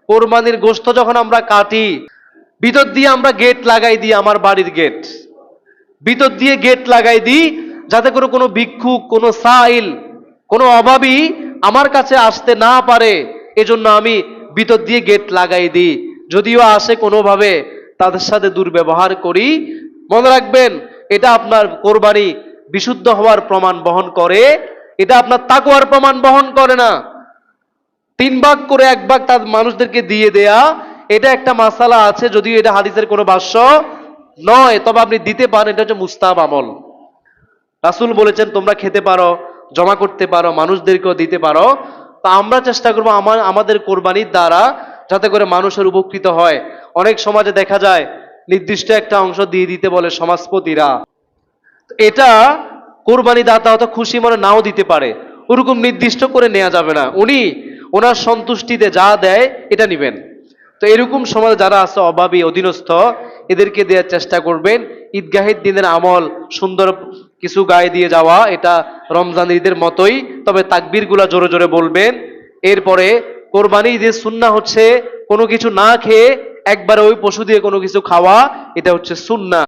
কোরবানির গোশত যখন আমরা কাটি, ভিতর দিয়ে আমরা গেট লাগাই দিই, আমার বাড়ির গেট, ভিতর দিয়ে গেট লাগাই দিই, যাতে করে কোনো ভিক্ষুক, কোনো সাইল, কোনো অভাবী আমার কাছে আসতে না পারে। এজন্য আমি ভিতর দিয়ে গেট লাগাই দিই। যদিও আসে কোনোভাবে, তাদের সাথে দুর্ব্যবহার করি। মনে রাখবেন, এটা আপনার কোরবানি বিশুদ্ধ হওয়ার প্রমাণ বহন করে, এটা আপনার তাকওয়ার প্রমাণ বহন করে না। 3 ভাগ করে 1 ভাগ তার মানুষদেরকে দিয়ে দেয়া, এটা একটা মাসালা আছে, যদিও এটা হাদিসের কোনো ভাষ্য নয়, তবে আপনি দিতে পারেন, এটা হচ্ছে মুস্তাহাব আমল। রাসূল বলেছেন তোমরা খেতে পারো, জমা করতে পারো, মানুষদেরকেও দিতে পারো। তা আমরা চেষ্টা করবো আমাদের কোরবানির দ্বারা যাতে করে মানুষের উপকৃত হয়। অনেক সমাজে দেখা যায় নির্দিষ্ট একটা অংশ দিয়ে দিতে বলে সমাজপতিরা। এটা কোরবানি দাতা হয়তো খুশি মনে নাও দিতে পারে, ওরকম নির্দিষ্ট করে নেওয়া যাবে না। উনি ওনার সন্তুষ্টিতে যা দেয় এটা নিবেন। তো এরকম সমাজে যারা আছে অভাবী, অধীনস্থ, এদেরকে দেওয়ার চেষ্টা করবেন। ঈদগাহের দিনের আমল সুন্দর কিছু গায়ে দিয়ে যাওয়া, এটা রমজান ঈদের মতোই, তবে তাকবীর গুলা জোরে জোরে বলবেন। এরপরে কোরবানি ঈদের সুন্নাহ হচ্ছে কোনো কিছু না খেয়ে একবারে ওই পশু দিয়ে কোনো কিছু খাওয়া, এটা হচ্ছে সুন্নাহ।